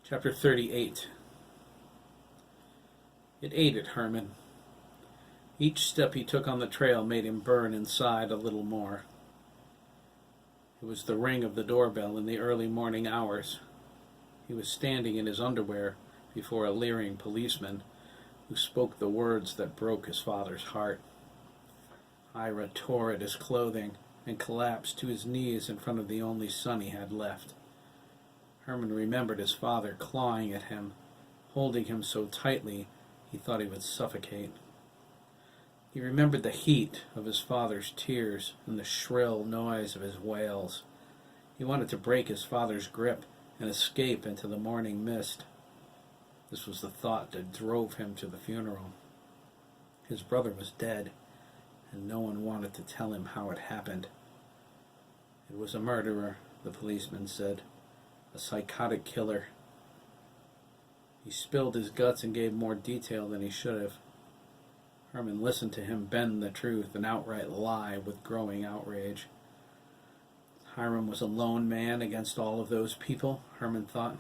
Chapter 38. It ate at Herman. Each step he took on the trail made him burn inside a little more. It was the ring of the doorbell in the early morning hours. He was standing in his underwear before a leering policeman who spoke the words that broke his father's heart. Ira tore at his clothing and collapsed to his knees in front of the only son he had left. Herman remembered his father clawing at him, holding him so tightly he thought he would suffocate. He remembered the heat of his father's tears and the shrill noise of his wails. He wanted to break his father's grip and escape into the morning mist. This was the thought that drove him to the funeral. His brother was dead, and no one wanted to tell him how it happened. It was a murderer, the policeman said. A psychotic killer. He spilled his guts and gave more detail than he should have. Herman listened to him bend the truth and outright lie with growing outrage. Hiram was a lone man against all of those people, Herman thought.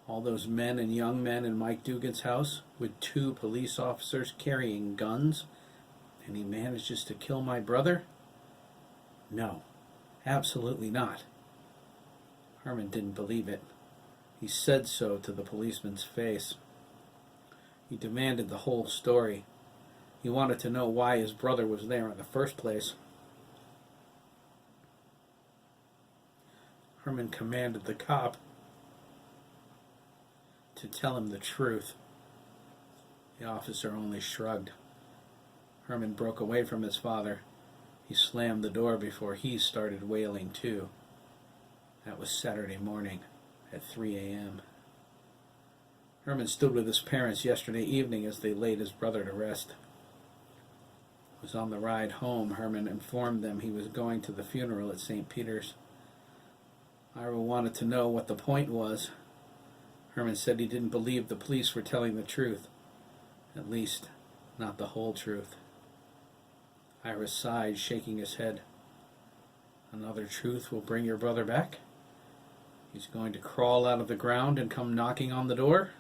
All those men and young men in Mike Dugan's house, with 2 police officers carrying guns, and he manages to kill my brother? No, absolutely not. Herman didn't believe it. He said so to the policeman's face. He demanded the whole story. He wanted to know why his brother was there in the first place. Herman commanded the cop to tell him the truth. The officer only shrugged. Herman broke away from his father. He slammed the door before he started wailing too. That was Saturday morning at 3 a.m. Herman stood with his parents yesterday evening as they laid his brother to rest. It was on the ride home Herman informed them he was going to the funeral at St. Peter's. Ira wanted to know what the point was. Herman said he didn't believe the police were telling the truth. At least, not the whole truth. Ira sighed, shaking his head. Another truth will bring your brother back? He's going to crawl out of the ground and come knocking on the door?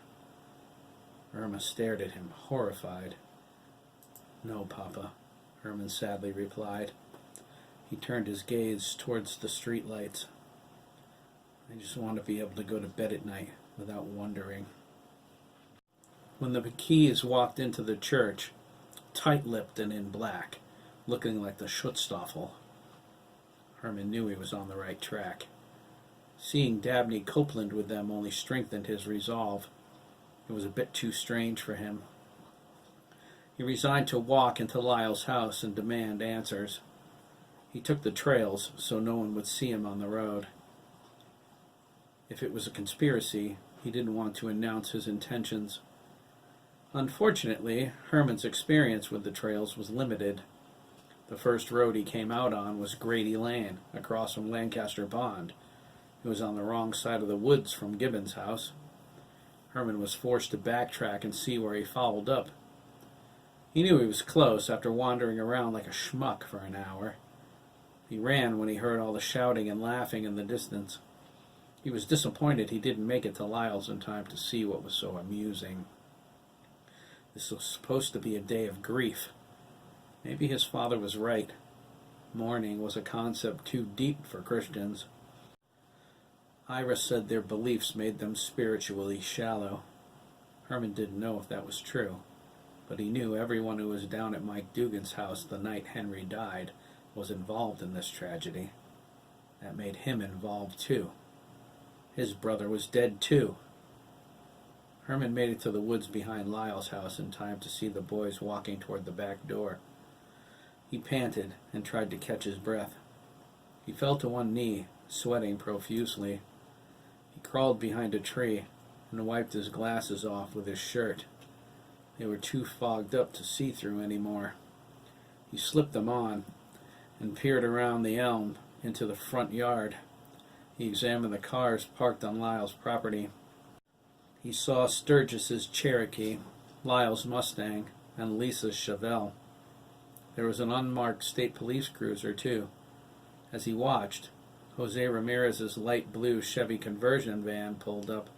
Irma stared at him, horrified. No, Papa, Herman sadly replied. He turned his gaze towards the street lights. I just want to be able to go to bed at night without wondering. When the McKees walked into the church, tight-lipped and in black, looking like the Schutzstaffel, Herman knew he was on the right track. Seeing Dabney Copeland with them only strengthened his resolve. It was a bit too strange for him. He resigned to walk into Lyle's house and demand answers. He took the trails so no one would see him on the road. If it was a conspiracy, he didn't want to announce his intentions. Unfortunately, Herman's experience with the trails was limited. The first road he came out on was Grady Lane, across from Lancaster Pond. It was on the wrong side of the woods from Gibbons' house. Herman was forced to backtrack and see where he followed up. He knew he was close after wandering around like a schmuck for an hour. He ran when he heard all the shouting and laughing in the distance. He was disappointed he didn't make it to Lyle's in time to see what was so amusing. This was supposed to be a day of grief. Maybe his father was right. Mourning was a concept too deep for Christians. Ira said their beliefs made them spiritually shallow. Herman didn't know if that was true, but he knew everyone who was down at Mike Dugan's house the night Henry died was involved in this tragedy. That made him involved too. His brother was dead too. Herman made it to the woods behind Lyle's house in time to see the boys walking toward the back door. He panted and tried to catch his breath. He fell to one knee, sweating profusely. He crawled behind a tree and wiped his glasses off with his shirt. They were too fogged up to see through anymore. He slipped them on and peered around the elm into the front yard. He examined the cars parked on Lyle's property. He saw Sturgess's Cherokee, Lyle's Mustang, and Lisa's Chevelle. There was an unmarked state police cruiser, too. As he watched, Jose Ramirez's light blue Chevy conversion van pulled up,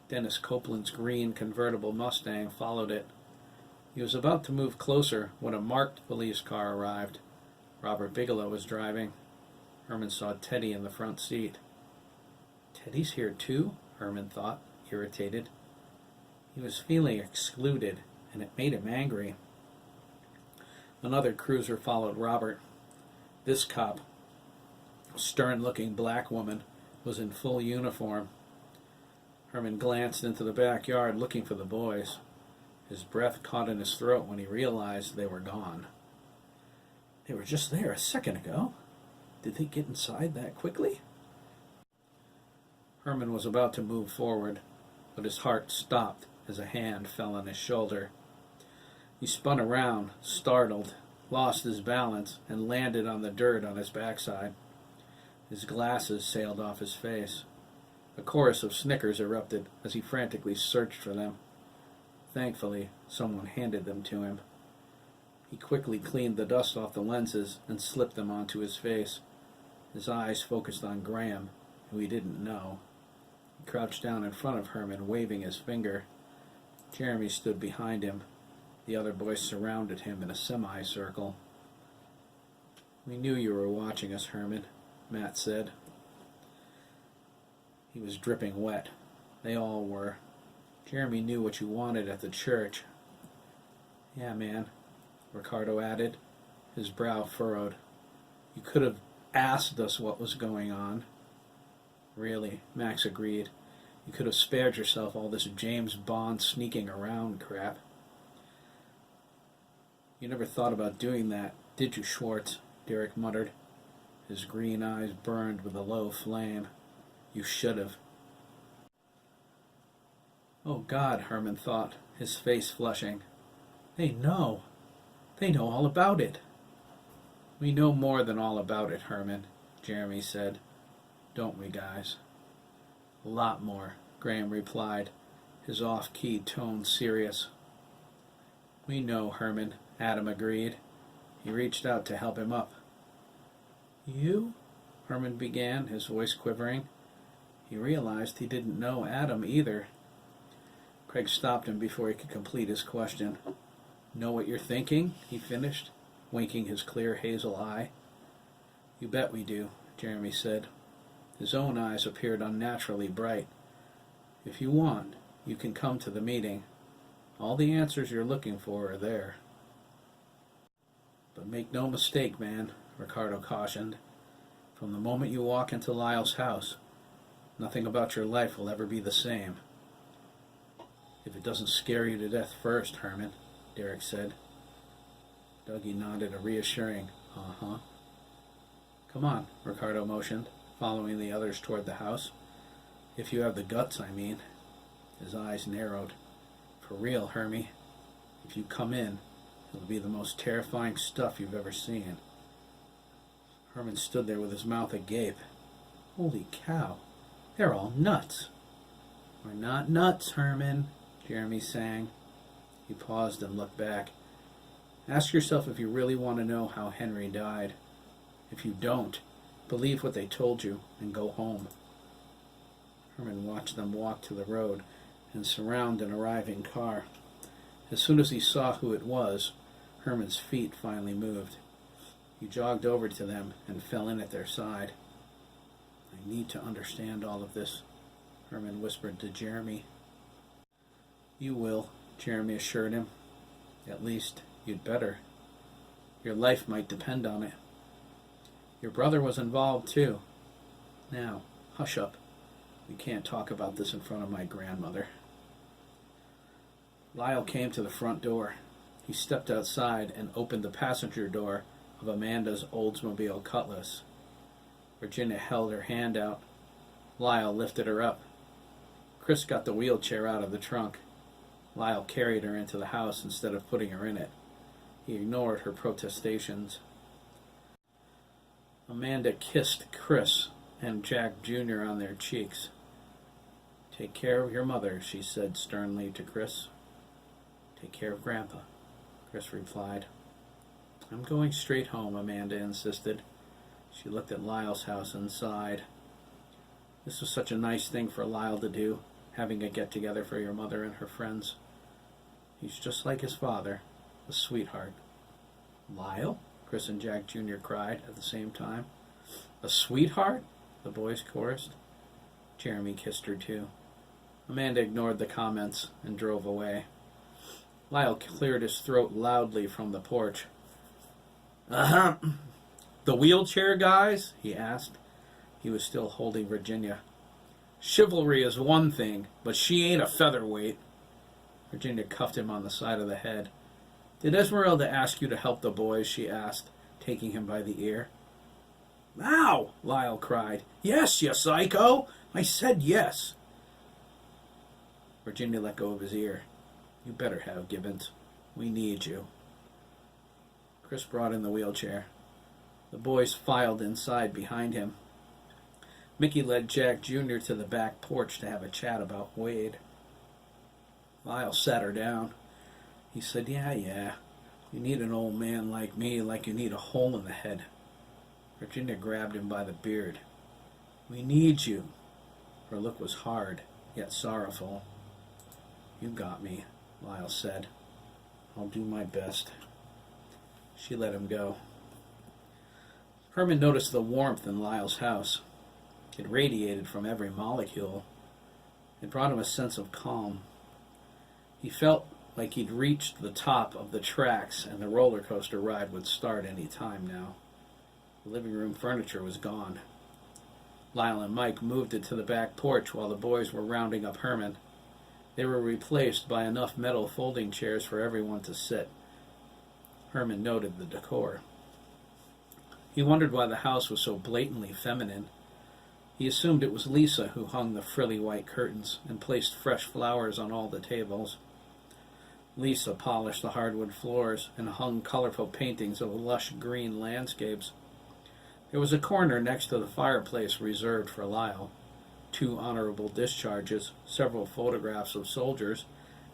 Dennis Copeland's green convertible Mustang followed it. He was about to move closer when a marked police car arrived. Robert Bigelow was driving. Herman saw Teddy in the front seat. Teddy's here too? Herman thought, irritated. He was feeling excluded, and it made him angry. Another cruiser followed Robert. This cop, a stern-looking black woman, was in full uniform. Herman glanced into the backyard looking for the boys. His breath caught in his throat when he realized they were gone. They were just there a second ago. Did they get inside that quickly? Herman was about to move forward, but his heart stopped as a hand fell on his shoulder. He spun around, startled, lost his balance, and landed on the dirt on his backside. His glasses sailed off his face. A chorus of snickers erupted as he frantically searched for them. Thankfully, someone handed them to him. He quickly cleaned the dust off the lenses and slipped them onto his face. His eyes focused on Graham, who he didn't know. He crouched down in front of Herman, waving his finger. Jeremy stood behind him. The other boys surrounded him in a semicircle. "We knew you were watching us, Herman," Matt said. He was dripping wet. They all were. Jeremy knew what you wanted at the church. "Yeah, man," Ricardo added, his brow furrowed. "You could have asked us what was going on." "Really," Max agreed. "You could have spared yourself all this James Bond sneaking around crap." "You never thought about doing that, did you, Schwartz?" Derek muttered. His green eyes burned with a low flame. "You should have." "Oh, God," Herman thought, his face flushing. They know all about it." "We know more than all about it, Herman," Jeremy said. "Don't we, guys?" "A lot more," Graham replied, his off-key tone serious. "We know, Herman," Adam agreed. He reached out to help him up. "You?" Herman began, his voice quivering. He realized he didn't know Adam either. Craig stopped him before he could complete his question. "Know what you're thinking?" he finished, winking his clear hazel eye. "You bet we do," Jeremy said. His own eyes appeared unnaturally bright. "If you want, you can come to the meeting. All the answers you're looking for are there." "But make no mistake, man," Ricardo cautioned. "From the moment you walk into Lyle's house, nothing about your life will ever be the same." "If it doesn't scare you to death first, Herman," Derek said. Dougie nodded a reassuring, "Uh-huh." "Come on," Ricardo motioned, following the others toward the house. "If you have the guts, I mean." His eyes narrowed. "For real, Hermie. If you come in, it'll be the most terrifying stuff you've ever seen." Herman stood there with his mouth agape. "Holy cow, they're all nuts." "We're not nuts, Herman," Jeremy sang. He paused and looked back. "Ask yourself if you really want to know how Henry died. If you don't, believe what they told you and go home." Herman watched them walk to the road and surround an arriving car. As soon as he saw who it was, Herman's feet finally moved. He jogged over to them and fell in at their side. "I need to understand all of this," Herman whispered to Jeremy. "You will," Jeremy assured him. "At least, you'd better. Your life might depend on it. Your brother was involved, too. Now, hush up. We can't talk about this in front of my grandmother." Lyle came to the front door. He stepped outside and opened the passenger door of Amanda's Oldsmobile Cutlass. Virginia held her hand out. Lyle lifted her up. Chris got the wheelchair out of the trunk. Lyle carried her into the house instead of putting her in it. He ignored her protestations. Amanda kissed Chris and Jack Jr. on their cheeks. "Take care of your mother," she said sternly to Chris. "Take care of Grandpa," Chris replied. "I'm going straight home," Amanda insisted. She looked at Lyle's house and sighed. This was such a nice thing for Lyle to do, having a get-together for your mother and her friends. He's just like his father, a sweetheart." "Lyle?" Chris and Jack Jr. cried at the same time. "A sweetheart?" the boys chorused. Jeremy kissed her too. Amanda ignored the comments and drove away. Lyle cleared his throat loudly from the porch. "Uh-huh. The wheelchair guys?" he asked. He was still holding Virginia. "Chivalry is one thing, but she ain't a featherweight." Virginia cuffed him on the side of the head. "Did Esmeralda ask you to help the boys?" she asked, taking him by the ear. "Ow!" Lyle cried. "Yes, you psycho! I said yes." Virginia let go of his ear. "You better have, Gibbons. We need you." Chris brought in the wheelchair. The boys filed inside behind him. Mickey led Jack Jr. to the back porch to have a chat about Wade. Lyle sat her down. He said, Yeah. You need an old man like me like you need a hole in the head." Virginia grabbed him by the beard. "We need you." Her look was hard, yet sorrowful. "You got me," Lyle said. "I'll do my best." She let him go. Herman noticed the warmth in Lyle's house. It radiated from every molecule. It brought him a sense of calm. He felt like he'd reached the top of the tracks and the roller coaster ride would start any time now. The living room furniture was gone. Lyle and Mike moved it to the back porch while the boys were rounding up Herman. They were replaced by enough metal folding chairs for everyone to sit. Herman noted the decor. He wondered why the house was so blatantly feminine. He assumed it was Lisa who hung the frilly white curtains and placed fresh flowers on all the tables. Lisa polished the hardwood floors and hung colorful paintings of lush green landscapes. There was a corner next to the fireplace reserved for Lyle. 2 honorable discharges, several photographs of soldiers,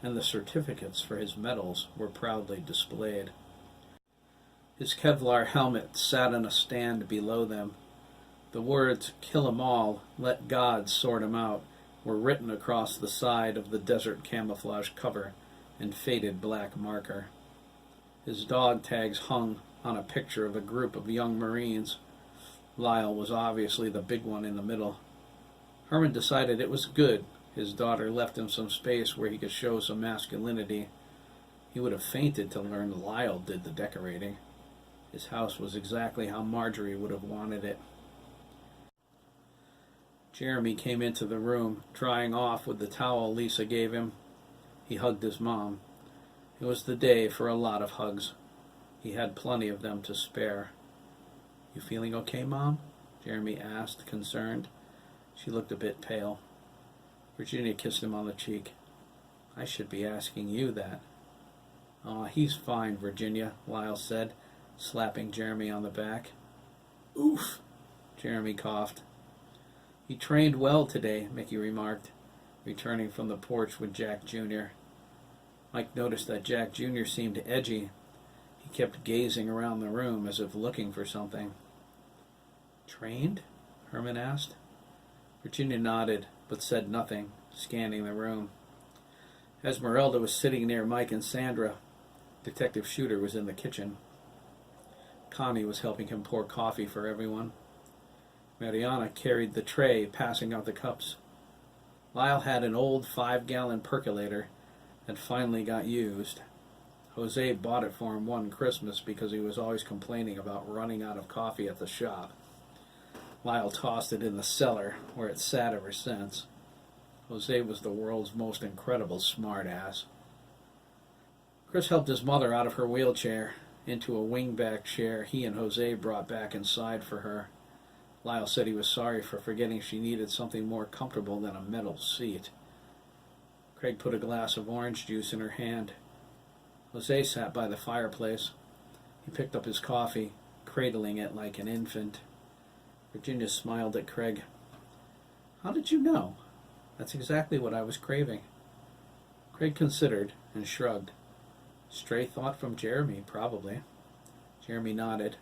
and the certificates for his medals were proudly displayed. His Kevlar helmet sat on a stand below them. The words, "Kill 'em all, let God sort 'em out," were written across the side of the desert camouflage cover in faded black marker. His dog tags hung on a picture of a group of young Marines. Lyle was obviously the big one in the middle. Herman decided it was good his daughter left him some space where he could show some masculinity. He would have fainted to learn Lyle did the decorating. His house was exactly how Marjorie would have wanted it. Jeremy came into the room, drying off with the towel Lisa gave him. He hugged his mom. It was the day for a lot of hugs. He had plenty of them to spare. "You feeling okay, Mom?" Jeremy asked, concerned. She looked a bit pale. Virginia kissed him on the cheek. "I should be asking you that." "Aw, he's fine, Virginia," Lyle said, slapping Jeremy on the back. "Oof," Jeremy coughed. "He trained well today," Mickey remarked, returning from the porch with Jack Jr. Mike noticed that Jack Jr. seemed edgy. He kept gazing around the room as if looking for something. "Trained?" Herman asked. Virginia nodded, but said nothing, scanning the room. Esmeralda was sitting near Mike and Sandra. Detective Shooter was in the kitchen. Connie was helping him pour coffee for everyone. Mariana carried the tray, passing out the cups. Lyle had an old 5-gallon percolator that finally got used. Jose bought it for him one Christmas because he was always complaining about running out of coffee at the shop. Lyle tossed it in the cellar, where it sat ever since. Jose was the world's most incredible smartass. Chris helped his mother out of her wheelchair into a wingback chair he and Jose brought back inside for her. Lyle said he was sorry for forgetting she needed something more comfortable than a metal seat. Craig put a glass of orange juice in her hand. Jose sat by the fireplace. He picked up his coffee, cradling it like an infant. Virginia smiled at Craig. "How did you know?" "That's exactly what I was craving." Craig considered and shrugged. "Stray thought from Jeremy, probably." Jeremy nodded.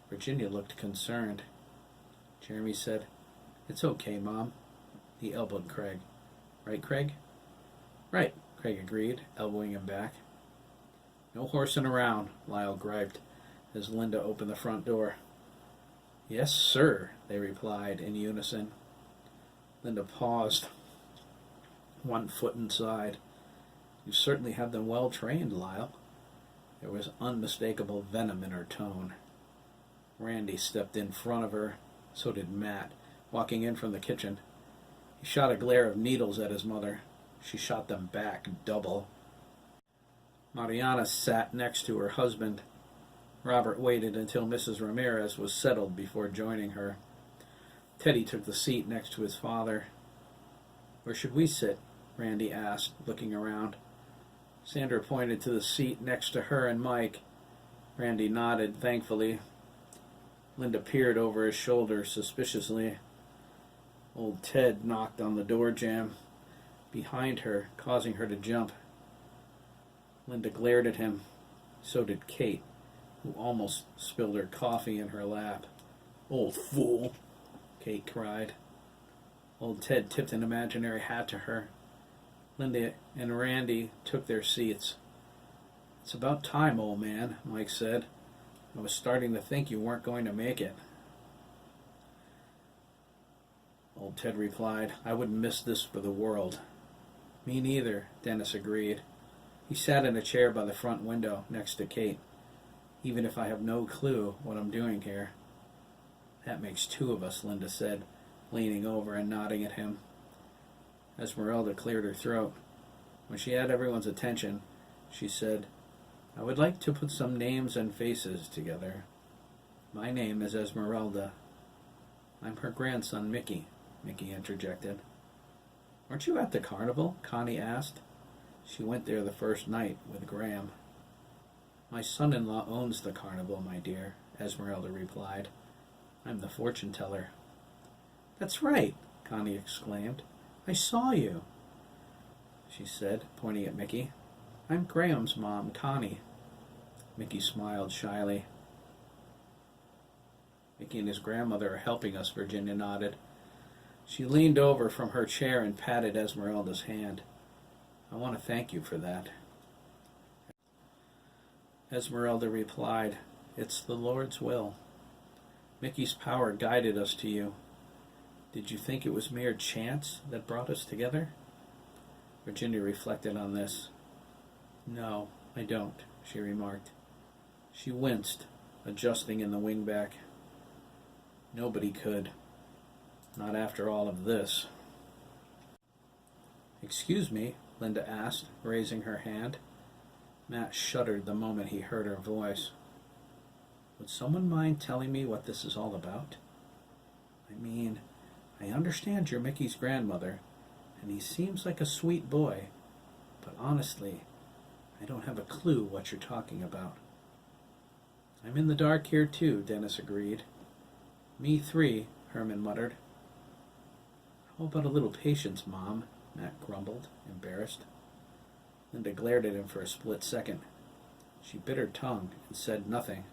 Virginia looked concerned. Jeremy said, "It's okay, Mom." He elbowed Craig. Right, Craig? Right, Craig agreed, elbowing him back. No horsing around, Lyle griped as Linda opened the front door. Yes, sir, they replied in unison. Linda paused, one foot inside. You certainly have them well trained, Lyle. There was unmistakable venom in her tone. Randy stepped in front of her. So did Matt, walking in from the kitchen. He shot a glare of needles at his mother. She shot them back double. Mariana sat next to her husband. Robert waited until Mrs. Ramirez was settled before joining her. Teddy took the seat next to his father. Where should we sit? Randy asked, looking around. Sandra pointed to the seat next to her and Mike. Randy nodded, thankfully. Linda peered over his shoulder suspiciously. Old Ted knocked on the door jamb behind her, causing her to jump. Linda glared at him. So did Kate, who almost spilled her coffee in her lap. Old fool, Kate cried. Old Ted tipped an imaginary hat to her. Linda and Randy took their seats. It's about time, old man, Mike said. I was starting to think you weren't going to make it. Old Ted replied, I wouldn't miss this for the world. Me neither, Dennis agreed. He sat in a chair by the front window next to Kate. Even if I have no clue what I'm doing here. That makes two of us, Linda said, leaning over and nodding at him. Esmeralda cleared her throat. When she had everyone's attention, she said, I would like to put some names and faces together. My name is Esmeralda. I'm her grandson, Mickey, Mickey interjected. Weren't you at the carnival? Connie asked. She went there the first night with Graham. My son-in-law owns the carnival, my dear, Esmeralda replied. I'm the fortune teller. That's right, Connie exclaimed. I saw you, she said, pointing at Mickey. I'm Graham's mom, Connie. Mickey smiled shyly. Mickey and his grandmother are helping us, Virginia nodded. She leaned over from her chair and patted Esmeralda's hand. I want to thank you for that. Esmeralda replied, It's the Lord's will. Mickey's power guided us to you. Did you think it was mere chance that brought us together? Virginia reflected on this. No, I don't, she remarked. She winced, adjusting in the wingback. Nobody could. Not after all of this. Excuse me, Linda asked, raising her hand. Matt shuddered the moment he heard her voice. Would someone mind telling me what this is all about? I mean, I understand you're Mickey's grandmother, and he seems like a sweet boy, but honestly, I don't have a clue what you're talking about. I'm in the dark here too, Dennis agreed. Me three, Herman muttered. How about a little patience, Mom? Matt grumbled, embarrassed. Linda glared at him for a split second. She bit her tongue and said nothing.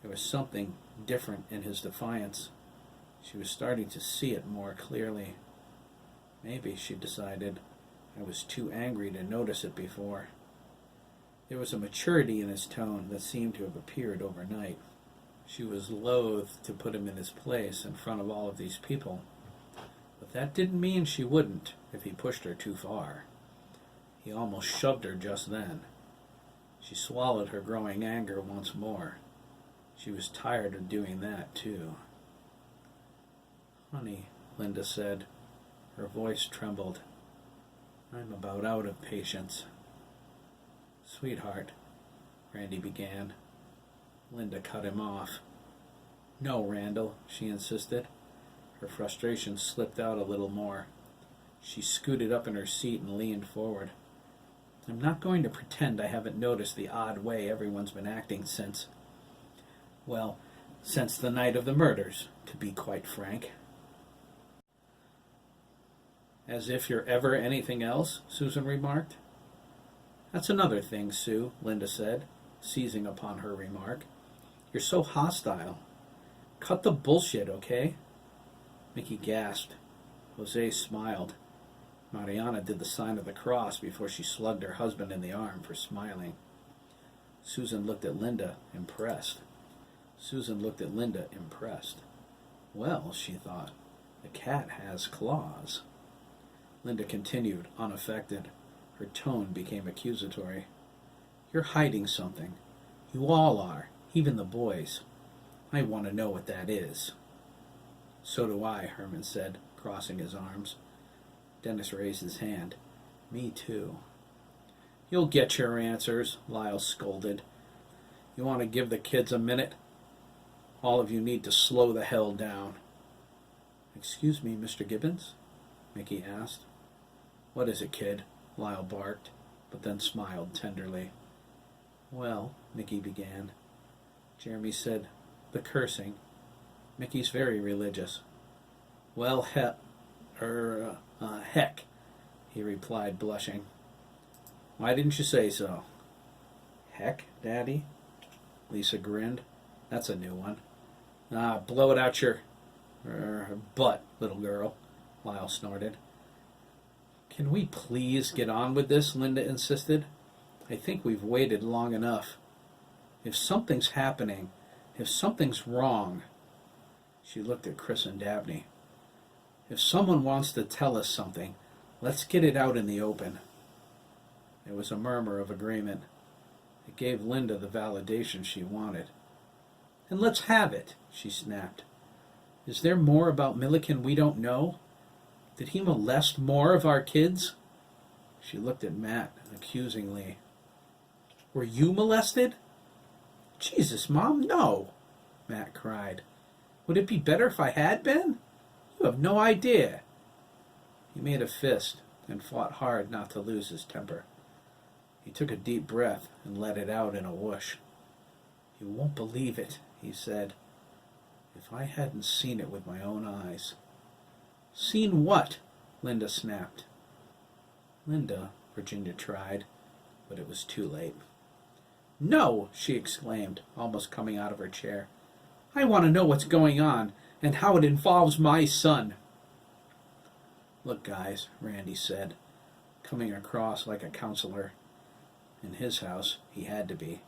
There was something different in his defiance. She was starting to see it more clearly. Maybe, she decided, I was too angry to notice it before. There was a maturity in his tone that seemed to have appeared overnight. She was loath to put him in his place in front of all of these people. But that didn't mean she wouldn't if he pushed her too far. He almost shoved her just then. She swallowed her growing anger once more. She was tired of doing that, too. Honey, Linda said. Her voice trembled. I'm about out of patience. Sweetheart, Randy began. Linda cut him off. No, Randall, she insisted. Her frustration slipped out a little more. She scooted up in her seat and leaned forward. I'm not going to pretend I haven't noticed the odd way everyone's been acting since the night of the murders, to be quite frank. As if you're ever anything else, Susan remarked. That's another thing, Sue, Linda said, seizing upon her remark. You're so hostile. Cut the bullshit, okay? Mickey gasped. Jose smiled. Mariana did the sign of the cross before she slugged her husband in the arm for smiling. Susan looked at Linda, impressed. Well, she thought, the cat has claws. Linda continued, unaffected. Her tone became accusatory. You're hiding something. You all are, even the boys. I want to know what that is. So do I, Herman said, crossing his arms. Dennis raised his hand. Me too. You'll get your answers, Lyle scolded. You want to give the kids a minute? All of you need to slow the hell down. Excuse me, Mr. Gibbons? Mickey asked. What is it, kid? Lyle barked, but then smiled tenderly. Well, Mickey began. Jeremy said, the cursing. Mickey's very religious. Well, heck, he replied, blushing. Why didn't you say so? Heck, Daddy? Lisa grinned. That's a new one. Blow it out your butt, little girl, Lyle snorted. Can we please get on with this? Linda insisted. I think we've waited long enough. If something's happening, if something's wrong... She looked at Chris and Dabney. If someone wants to tell us something, let's get it out in the open. There was a murmur of agreement. It gave Linda the validation she wanted. And let's have it, she snapped. Is there more about Milliken we don't know? Did he molest more of our kids? She looked at Matt accusingly. Were you molested? Jesus, Mom, no, Matt cried. Would it be better if I had been? You have no idea. He made a fist and fought hard not to lose his temper. He took a deep breath and let it out in a whoosh. You won't believe it, he said. If I hadn't seen it with my own eyes. Seen what? Linda snapped. Linda, Virginia tried, but it was too late. No, she exclaimed, almost coming out of her chair. I want to know what's going on and how it involves my son. Look, guys, Randy said, coming across like a counselor. In his house, he had to be.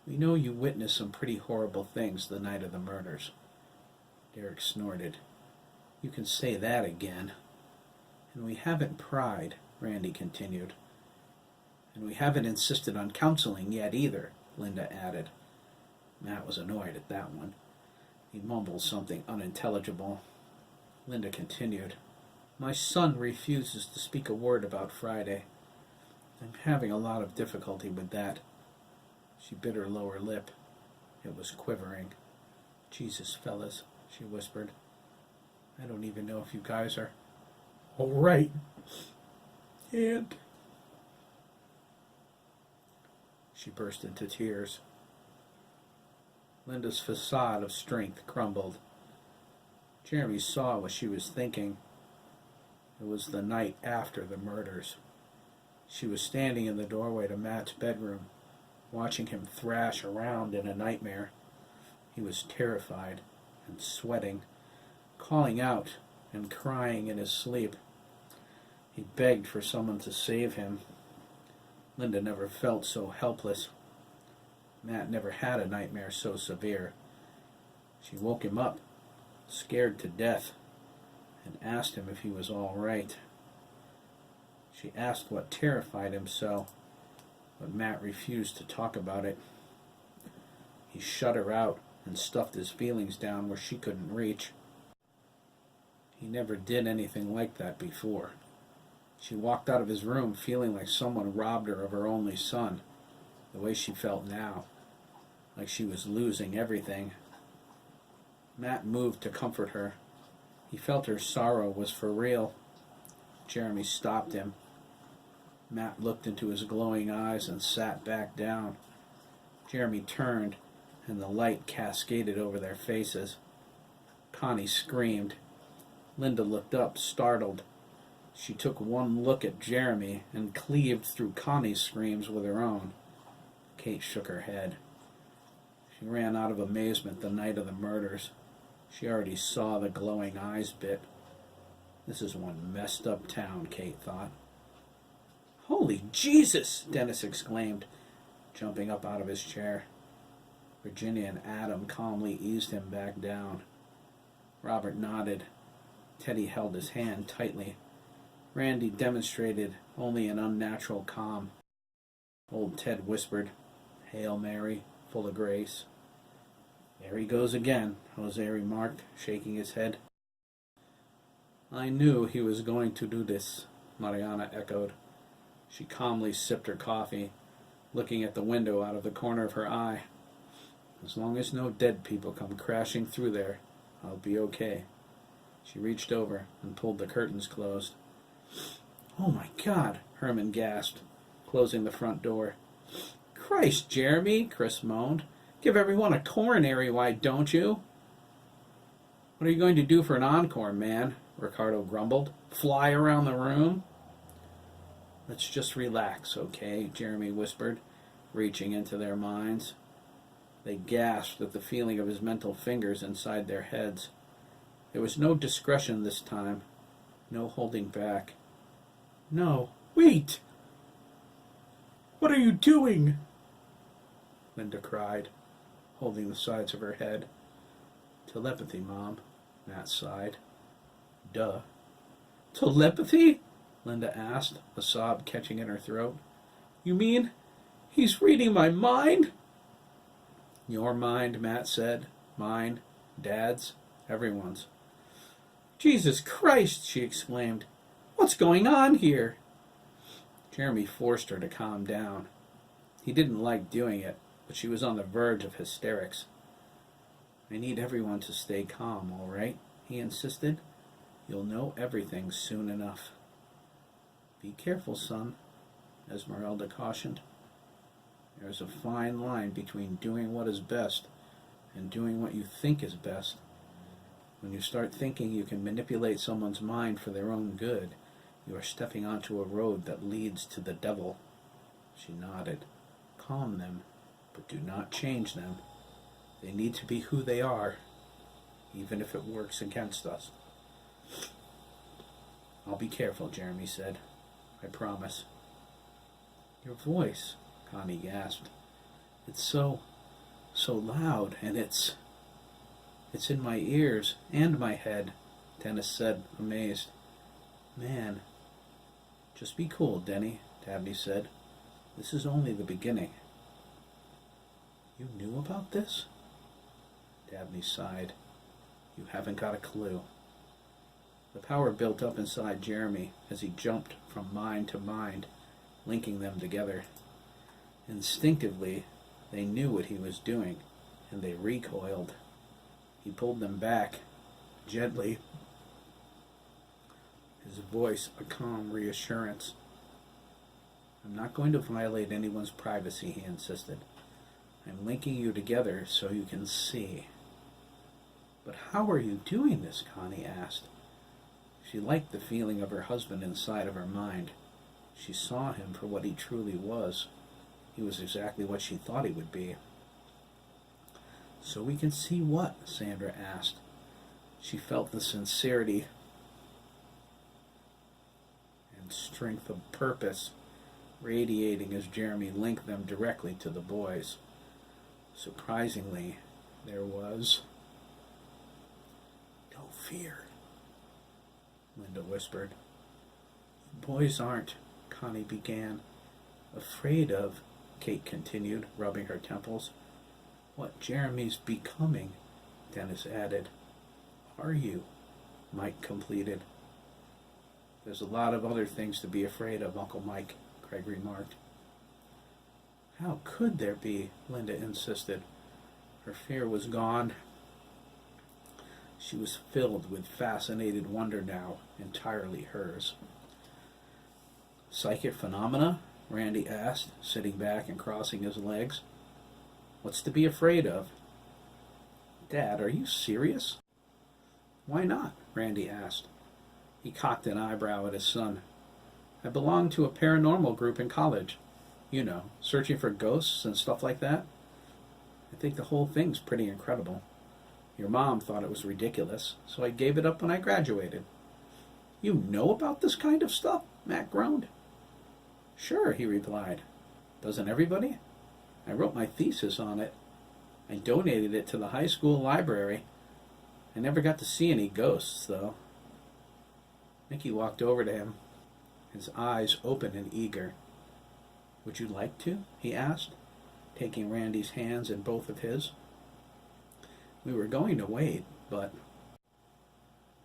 We know you witnessed some pretty horrible things the night of the murders. Derek snorted. You can say that again. And we haven't pried, Randy continued. And we haven't insisted on counseling yet either, Linda added. Matt was annoyed at that one. He mumbled something unintelligible. Linda continued. My son refuses to speak a word about Friday. I'm having a lot of difficulty with that. She bit her lower lip. It was quivering. Jesus, fellas, she whispered. I don't even know if you guys are all right. And... She burst into tears. Linda's facade of strength crumbled. Jeremy saw what she was thinking. It was the night after the murders. She was standing in the doorway to Matt's bedroom, watching him thrash around in a nightmare. He was terrified and sweating, calling out and crying in his sleep. He begged for someone to save him. Linda never felt so helpless. Matt never had a nightmare so severe. She woke him up, scared to death, and asked him if he was all right. She asked what terrified him so, but Matt refused to talk about it. He shut her out and stuffed his feelings down where she couldn't reach. He never did anything like that before. She walked out of his room feeling like someone robbed her of her only son, the way she felt now, like she was losing everything. Matt moved to comfort her. He felt her sorrow was for real. Jeremy stopped him. Matt looked into his glowing eyes and sat back down. Jeremy turned, and the light cascaded over their faces. Connie screamed. Linda looked up, startled. She took one look at Jeremy and cleaved through Connie's screams with her own. Kate shook her head. She ran out of amazement the night of the murders. She already saw the glowing eyes bit. This is one messed up town, Kate thought. Holy Jesus! Dennis exclaimed, jumping up out of his chair. Virginia and Adam calmly eased him back down. Robert nodded. Teddy held his hand tightly. Randy demonstrated only an unnatural calm. Old Ted whispered, "Hail Mary, full of grace." "There he goes again," Jose remarked, shaking his head. "I knew he was going to do this," Mariana echoed. She calmly sipped her coffee, looking at the window out of the corner of her eye. "As long as no dead people come crashing through there, I'll be okay." She reached over and pulled the curtains closed. "Oh my God," Herman gasped, closing the front door. "Christ, Jeremy," Chris moaned. "Give everyone a coronary, why don't you?" "What are you going to do for an encore, man?" Ricardo grumbled. "Fly around the room?" "Let's just relax, okay?" Jeremy whispered, reaching into their minds. They gasped at the feeling of his mental fingers inside their heads. There was no discretion this time, no holding back. "No, wait! What are you doing?" Linda cried, holding the sides of her head. "Telepathy, Mom," Matt sighed. "Duh." "Telepathy?" Linda asked, a sob catching in her throat. "You mean he's reading my mind?" "Your mind," Matt said. "Mine, Dad's, everyone's." "Jesus Christ," she exclaimed. "What's going on here?" Jeremy forced her to calm down. He didn't like doing it, but she was on the verge of hysterics. "I need everyone to stay calm, all right?" he insisted. "You'll know everything soon enough." "Be careful, son," Esmeralda cautioned. "There's a fine line between doing what is best and doing what you think is best. When you start thinking you can manipulate someone's mind for their own good, you are stepping onto a road that leads to the devil." She nodded. "Calm them, but do not change them. They need to be who they are, even if it works against us." "I'll be careful," Jeremy said. "I promise." "Your voice," Connie gasped. "It's so loud, and it's in my ears and my head," Dennis said, amazed. "Man." "Just be cool, Denny," Dabney said. "This is only the beginning." "You knew about this?" Dabney sighed. "You haven't got a clue." The power built up inside Jeremy as he jumped from mind to mind, linking them together. Instinctively, they knew what he was doing, and they recoiled. He pulled them back, gently, his voice a calm reassurance. "I'm not going to violate anyone's privacy," he insisted. "I'm linking you together so you can see." "But how are you doing this?" Connie asked. She liked the feeling of her husband inside of her mind. She saw him for what he truly was. He was exactly what she thought he would be. "So we can see what?" Sandra asked. She felt the sincerity and strength of purpose radiating as Jeremy linked them directly to the boys. Surprisingly, there was no fear, Linda whispered. "The boys aren't," Connie began. "Afraid of," Kate continued, rubbing her temples. "What Jeremy's becoming," Dennis added. "Are you?" Mike completed. "There's a lot of other things to be afraid of, Uncle Mike," Craig remarked. "How could there be?" Linda insisted. Her fear was gone. She was filled with fascinated wonder now, entirely hers. "Psychic phenomena?" Randy asked, sitting back and crossing his legs. "What's to be afraid of?" "Dad, are you serious?" "Why not?" Randy asked. He cocked an eyebrow at his son. "I belonged to a paranormal group in college. You know, searching for ghosts and stuff like that. I think the whole thing's pretty incredible. Your mom thought it was ridiculous, so I gave it up when I graduated." You know about this kind of stuff? Mac groaned. Sure, he replied. Doesn't everybody? I wrote my thesis on it. I donated it to the high school library. I never got to see any ghosts, though. Mickey walked over to him, his eyes open and eager. Would you like to? He asked, taking Randy's hands in both of his. We were going to wait, but...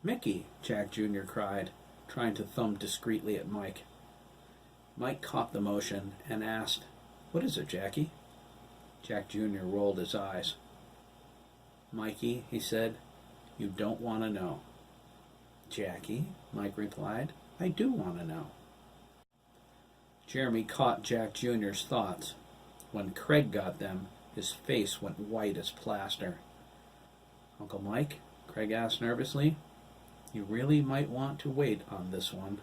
Mickey, Jack Jr. cried, trying to thumb discreetly at Mike. Mike caught the motion and asked, What is it, Jackie? Jack Jr. rolled his eyes. Mikey, he said, you don't want to know. Jackie, Mike replied, I do want to know. Jeremy caught Jack Jr.'s thoughts. When Craig got them, his face went white as plaster. Uncle Mike, Craig asked nervously, you really might want to wait on this one.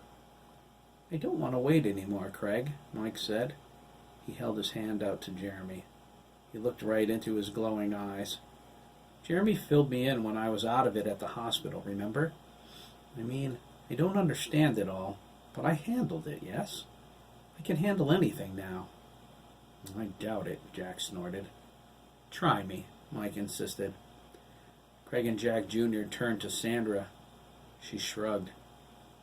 I don't want to wait anymore, Craig, Mike said. He held his hand out to Jeremy. He looked right into his glowing eyes. Jeremy filled me in when I was out of it at the hospital, remember? I mean, I don't understand it all, but I handled it, yes? I can handle anything now. I doubt it, Jack snorted. Try me, Mike insisted. Craig and Jack Jr. turned to Sandra. She shrugged.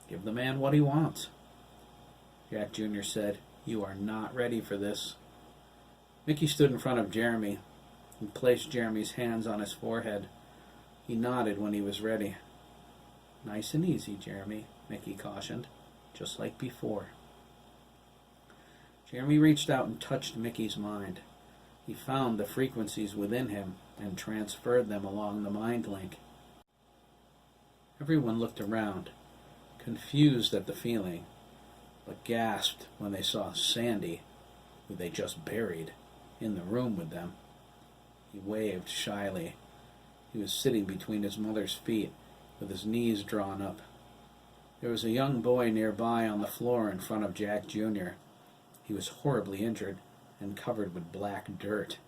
Give the man what he wants. Jack Jr. said, You are not ready for this. Mickey stood in front of Jeremy and placed Jeremy's hands on his forehead. He nodded when he was ready. Nice and easy, Jeremy, Mickey cautioned, just like before. Jeremy reached out and touched Mickey's mind. He found the frequencies within him and transferred them along the mind link. Everyone looked around, confused at the feeling, but gasped when they saw Sandy, who they just buried, in the room with them. He waved shyly. He was sitting between his mother's feet, with his knees drawn up. There was a young boy nearby on the floor in front of Jack Jr. He was horribly injured and covered with black dirt.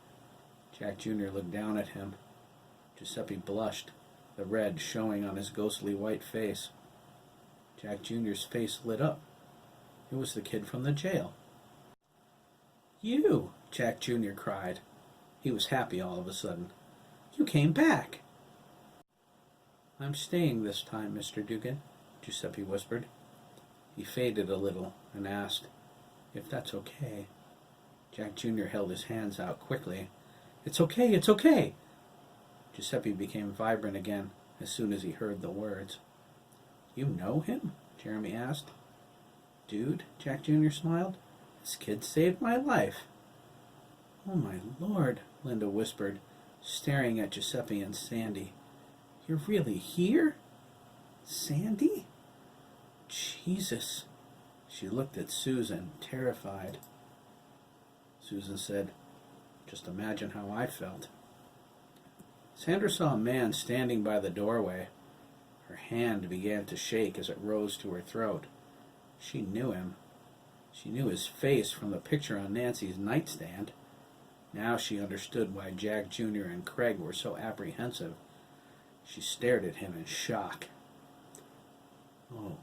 Jack Jr. looked down at him. Giuseppe blushed, the red showing on his ghostly white face. Jack Jr.'s face lit up. It was the kid from the jail. You, Jack Jr. cried. He was happy all of a sudden. You came back. I'm staying this time, Mr. Dugan, Giuseppe whispered. He faded a little and asked, if that's okay. Jack Jr. held his hands out quickly. It's okay, it's okay. Giuseppe became vibrant again as soon as he heard the words. You know him? Jeremy asked. Dude, Jack Jr. smiled. This kid saved my life. Oh, my Lord, Linda whispered, staring at Giuseppe and Sandy. You're really here? Sandy? Jesus. She looked at Susan, terrified. Susan said, just imagine how I felt. Sandra saw a man standing by the doorway. Her hand began to shake as it rose to her throat. She knew him. She knew his face from the picture on Nancy's nightstand. Now she understood why Jack Jr. and Craig were so apprehensive. She stared at him in shock. Oh,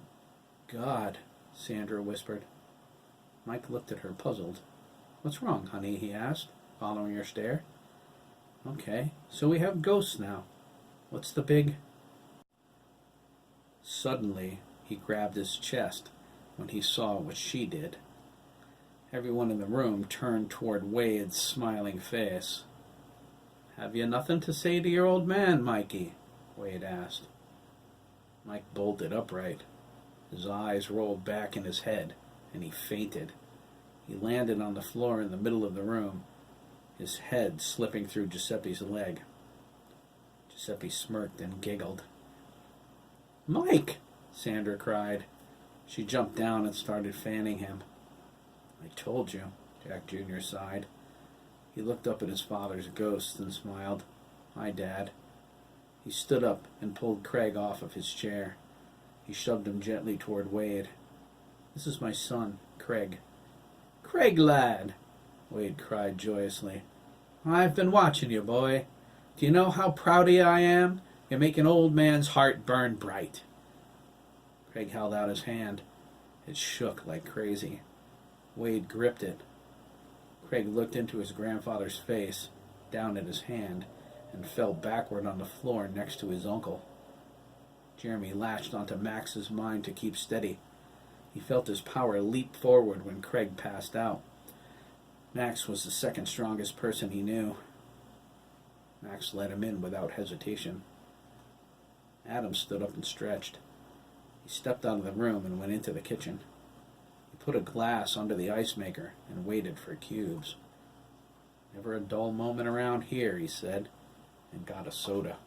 God, Sandra whispered. Mike looked at her puzzled. What's wrong, honey? He asked, following her stare. Okay, so we have ghosts now. What's the big... Suddenly, he grabbed his chest when he saw what she did. Everyone in the room turned toward Wade's smiling face. Have you nothing to say to your old man, Mikey? Wade asked. Mike bolted upright. His eyes rolled back in his head, and he fainted. He landed on the floor in the middle of the room, his head slipping through Giuseppe's leg. Giuseppe smirked and giggled. Mike! Sandra cried. She jumped down and started fanning him. I told you, Jack Jr. sighed. He looked up at his father's ghost and smiled. Hi, Dad. He stood up and pulled Craig off of his chair. He shoved him gently toward Wade. This is my son, Craig. Craig, lad! Wade cried joyously. I've been watching you, boy. Do you know how proud of you I am? You make an old man's heart burn bright. Craig held out his hand. It shook like crazy. Wade gripped it. Craig looked into his grandfather's face, down at his hand, and fell backward on the floor next to his uncle. Jeremy latched onto Max's mind to keep steady. He felt his power leap forward when Craig passed out. Max was the second strongest person he knew. Max let him in without hesitation. Adam stood up and stretched. He stepped out of the room and went into the kitchen. He put a glass under the ice maker and waited for cubes. "Never a dull moment around here," he said, and got a soda.